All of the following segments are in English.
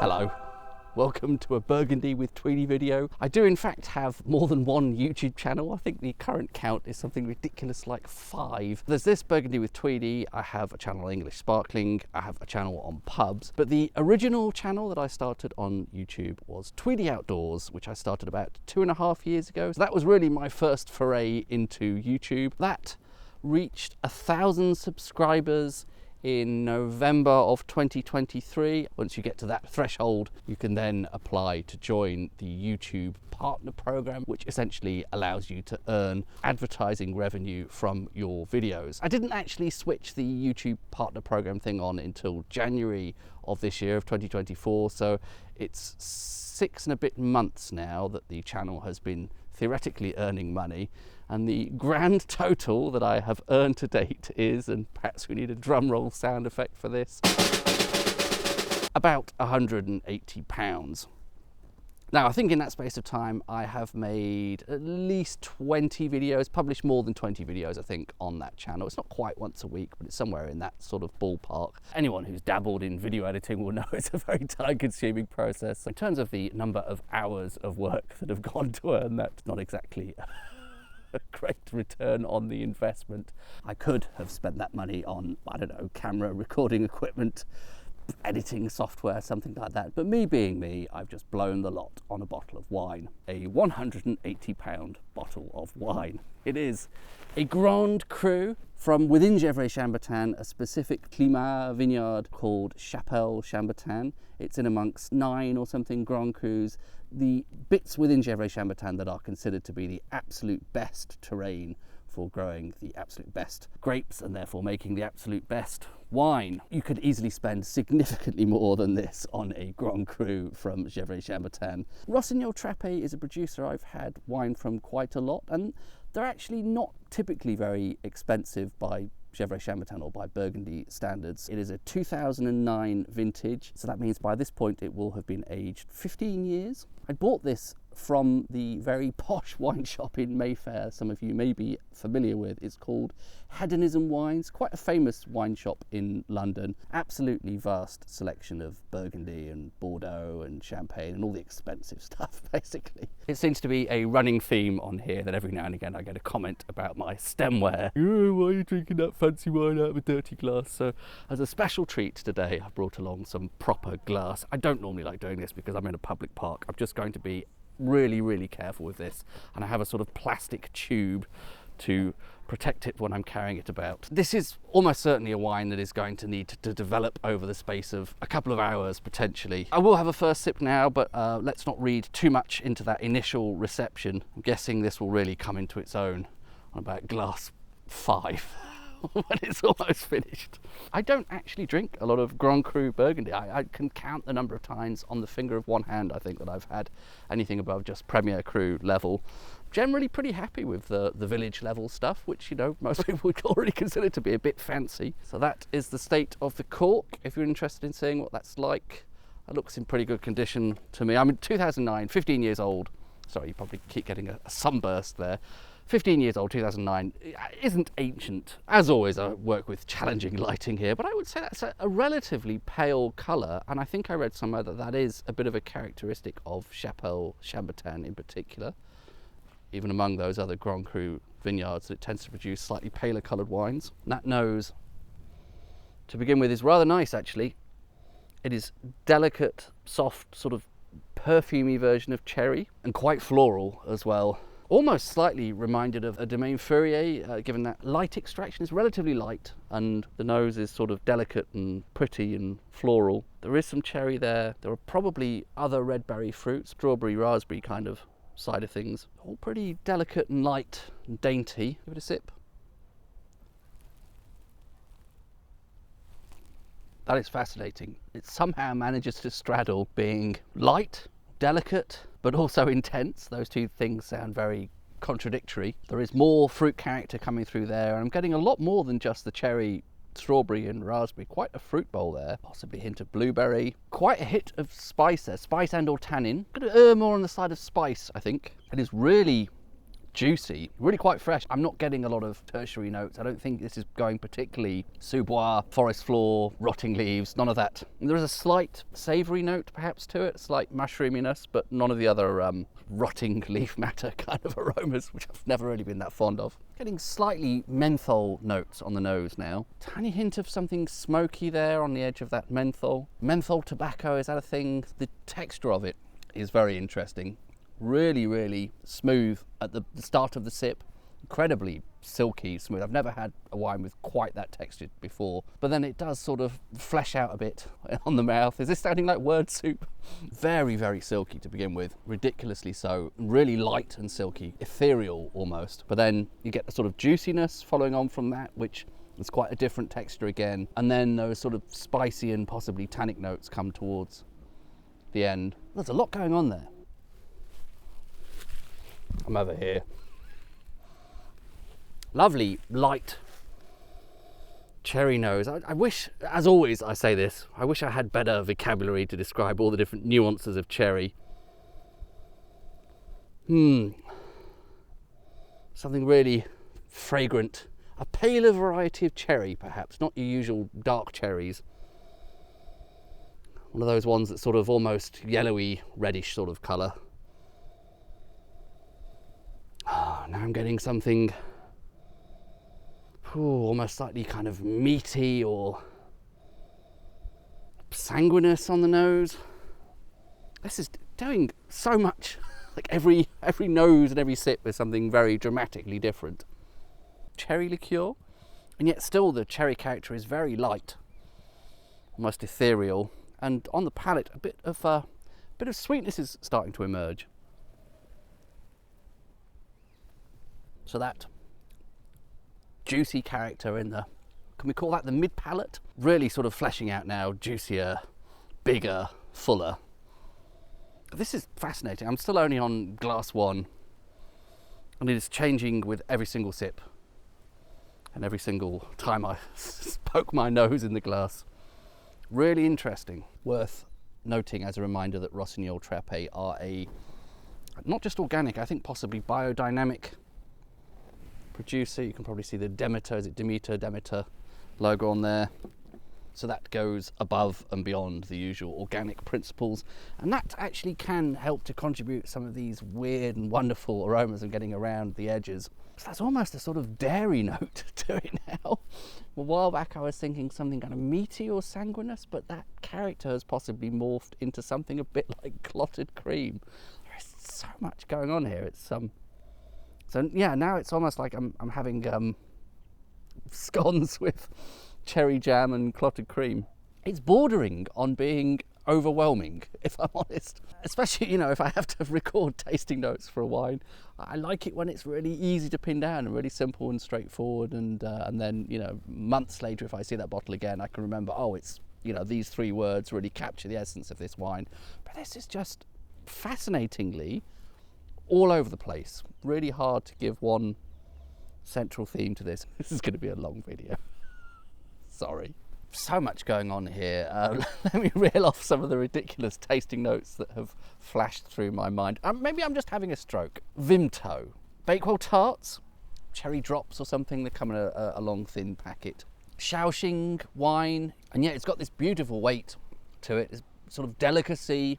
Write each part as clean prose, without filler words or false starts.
Hello, welcome to a Burgundy with Tweedy video. I do in fact have more than one YouTube channel. I think the current count is something ridiculous like 5. There's this Burgundy with Tweedy, I have a channel on English Sparkling, I have a channel on pubs, but the original channel that I started on YouTube was Tweedy Outdoors, which I started about 2.5 years ago. So that was really my first foray into YouTube. That reached 1,000 subscribers in November of 2023. Once you get to that threshold, you can then apply to join the YouTube partner program, which essentially allows you to earn advertising revenue from your videos. I didn't actually switch the YouTube partner program thing on until January of this year, of 2024, so it's 6 and a bit months now that the channel has been theoretically earning money, and the grand total that I have earned to date is, and perhaps we need a drum roll sound effect for this, about £180. Now, I think in that space of time, I have made at least 20 videos, published more than 20 videos, I think, on that channel. It's not quite once a week, but it's somewhere in that sort of ballpark. Anyone who's dabbled in video editing will know it's a very time-consuming process. In terms of the number of hours of work that have gone to earn that, not exactly a great return on the investment. I could have spent that money on, I don't know, camera, recording equipment, editing software, something like that. But me being me, I've just blown the lot on a bottle of wine. A £180 bottle of wine. It is a Grand Cru from within Chambertin, a specific climat vineyard called Chapelle, Chambertin. It's in amongst 9 or something Grand Crus. The bits within Chambertin that are considered to be the absolute best terrain for growing the absolute best grapes and therefore making the absolute best wine. You could easily spend significantly more than this on a Grand Cru from Chambertin. Rossignol Trapet is a producer I've had wine from quite a lot, and they're actually not typically very expensive by Chambertin or by Burgundy standards. It is a 2009 vintage, so that means by this point it will have been aged 15 years. I bought this from the very posh wine shop in Mayfair, some of you may be familiar with. It's called Hedonism Wines, quite a famous wine shop in London. Absolutely vast selection of Burgundy and Bordeaux and Champagne and all the expensive stuff, basically. It seems to be a running theme on here that every now and again I get a comment about my stemware. Oh, why are you drinking that fancy wine out of a dirty glass? So as a special treat today, I brought along some proper glass. I don't normally like doing this because I'm in a public park. I'm just going to be really careful with this, and I have a sort of plastic tube to protect it when I'm carrying it about. This is almost certainly a wine that is going to need to develop over the space of a couple of hours potentially. I will have a first sip now, but let's not read too much into that initial reception. I'm guessing this will really come into its own on about glass 5 when it's almost finished. I don't actually drink a lot of Grand Cru Burgundy. I can count the number of times on the finger of one hand, I think, that I've had anything above just Premier Cru level. Generally pretty happy with the village level stuff, which, you know, most people would already consider to be a bit fancy. So that is the state of the cork, if you're interested in seeing what that's like. It looks in pretty good condition to me. I'm in 2009, 15 years old. Sorry, you probably keep getting a sunburst there. 15 years old, 2009, isn't ancient. As always, I work with challenging lighting here, but I would say that's a relatively pale colour, and I think I read somewhere that that is a bit of a characteristic of Chapelle, Chambertin in particular. Even among those other Grand Cru vineyards, it tends to produce slightly paler coloured wines. And that nose, to begin with, is rather nice actually. It is delicate, soft, sort of perfumey version of cherry, and quite floral as well. Almost slightly reminded of a Domaine Fourier, given that light extraction is relatively light and the nose is sort of delicate and pretty and floral. There is some cherry there. There are probably other red berry fruits, strawberry, raspberry kind of side of things. All pretty delicate and light and dainty. Give it a sip. That is fascinating. It somehow manages to straddle being light, delicate, but also intense. Those two things sound very contradictory. There is more fruit character coming through there, and I'm getting a lot more than just the cherry, strawberry and raspberry. Quite a fruit bowl there, possibly a hint of blueberry. Quite a hit of spice there, spice and or tannin. Going to err more on the side of spice, I think. It is really juicy, really quite fresh. I'm not getting a lot of tertiary notes. I don't think this is going particularly sous bois, forest floor, rotting leaves, none of that. There is a slight savoury note perhaps to it, slight mushroominess, but none of the other rotting leaf matter kind of aromas, which I've never really been that fond of. Getting slightly menthol notes on the nose now. Tiny hint of something smoky there on the edge of that menthol. Menthol tobacco, is that a thing? The texture of it is very interesting. Really, really smooth at the start of the sip. Incredibly silky smooth. I've never had a wine with quite that texture before, but then it does sort of flesh out a bit on the mouth. Is this sounding like word soup? Very, very silky to begin with, ridiculously so. Really light and silky, ethereal almost. But then you get the sort of juiciness following on from that, which is quite a different texture again. And then those sort of spicy and possibly tannic notes come towards the end. There's a lot going on there. I'm over here. Lovely, light cherry nose. I wish, as always I say this, I wish I had better vocabulary to describe all the different nuances of cherry. Something really fragrant. A paler variety of cherry, perhaps, not your usual dark cherries. One of those ones that's sort of almost yellowy, reddish sort of colour. Now I'm getting something almost slightly kind of meaty or sanguineous on the nose. This is doing so much. Like every nose and every sip is something very dramatically different. Cherry liqueur, and yet still the cherry character is very light, almost ethereal, and on the palate a bit of sweetness is starting to emerge. So that juicy character in the, can we call that the mid palate? Really sort of fleshing out now, juicier, bigger, fuller. This is fascinating. I'm still only on glass one, and it is changing with every single sip and every single time I poke my nose in the glass. Really interesting. Worth noting as a reminder that Rossignol Trapet are a, not just organic, I think possibly biodynamic producer. You can probably see the Demeter, is it Demeter logo on there. So that goes above and beyond the usual organic principles, and that actually can help to contribute some of these weird and wonderful aromas I'm getting around the edges. So that's almost a sort of dairy note to it now. A while back I was thinking something kind of meaty or sanguineous, but that character has possibly morphed into something a bit like clotted cream. There's so much going on here. It's so yeah, now it's almost like I'm having scones with cherry jam and clotted cream. It's bordering on being overwhelming, if I'm honest. Especially, you know, if I have to record tasting notes for a wine, I like it when it's really easy to pin down and really simple and straightforward, and then, you know, months later if I see that bottle again, I can remember, oh, it's, you know, these three words really capture the essence of this wine. But this is just fascinatingly all over the place. Really hard to give one central theme to this. This is going to be a long video. Sorry. So much going on here. Let me reel off some of the ridiculous tasting notes that have flashed through my mind. Maybe I'm just having a stroke. Vimto. Bakewell tarts, cherry drops or something that come in a long thin packet. Shaoxing wine, and yet it's got this beautiful weight to it. It's sort of delicacy,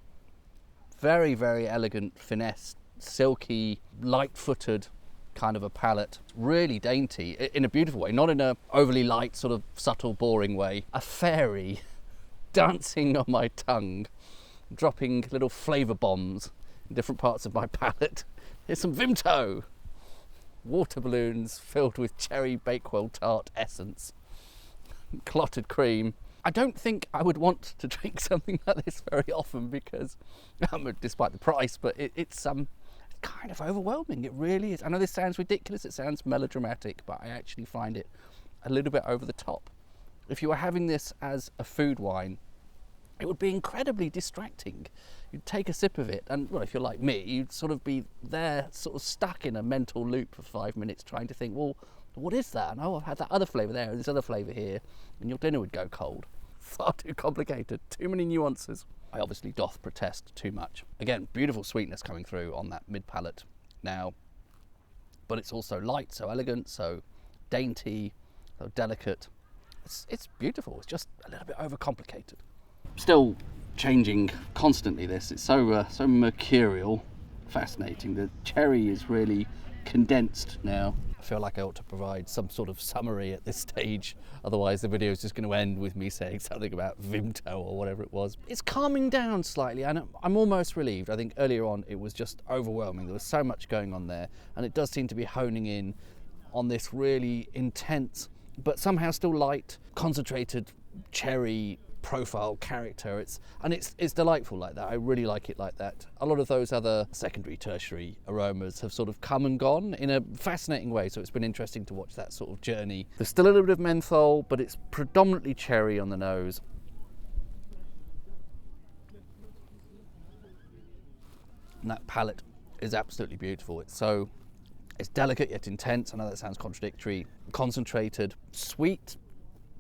very, very elegant finesse, silky, light-footed kind of a palate, really dainty in a beautiful way, not in a overly light, sort of subtle, boring way. A fairy dancing on my tongue, dropping little flavour bombs in different parts of my palate. Here's some Vimto. Water balloons filled with cherry Bakewell tart essence, clotted cream. I don't think I would want to drink something like this very often because, despite the price, but it's kind of overwhelming. It really is. I know this sounds ridiculous, it sounds melodramatic, but I actually find it a little bit over the top. If you were having this as a food wine, it would be incredibly distracting. You'd take a sip of it and, well, if you're like me, you'd sort of be there sort of stuck in a mental loop for 5 minutes trying to think, well, what is that? And oh, I've had that other flavour there and this other flavour here, and your dinner would go cold. Far too complicated, too many nuances. I obviously doth protest too much. Again, beautiful sweetness coming through on that mid palate. Now, but it's also light, so elegant, so dainty, so delicate. It's beautiful. It's just a little bit overcomplicated. Still changing constantly. It's so mercurial, fascinating. The cherry is really condensed now. I feel like I ought to provide some sort of summary at this stage, otherwise the video is just going to end with me saying something about Vimto or whatever it was. It's calming down slightly, and I'm almost relieved. I think earlier on it was just overwhelming. There was so much going on there, and it does seem to be honing in on this really intense but somehow still light, concentrated cherry profile character. It's delightful like that. I really like it like that. A lot of those other secondary, tertiary aromas have sort of come and gone in a fascinating way, so it's been interesting to watch that sort of journey. There's still a little bit of menthol, but it's predominantly cherry on the nose. And that palate is absolutely beautiful. It's delicate yet intense. I know that sounds contradictory. Concentrated, sweet,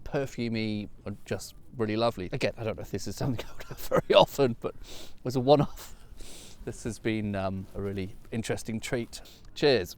perfumey, and just really lovely. Again, I don't know if this is something I would have very often, but it was a one-off. This has been a really interesting treat. Cheers.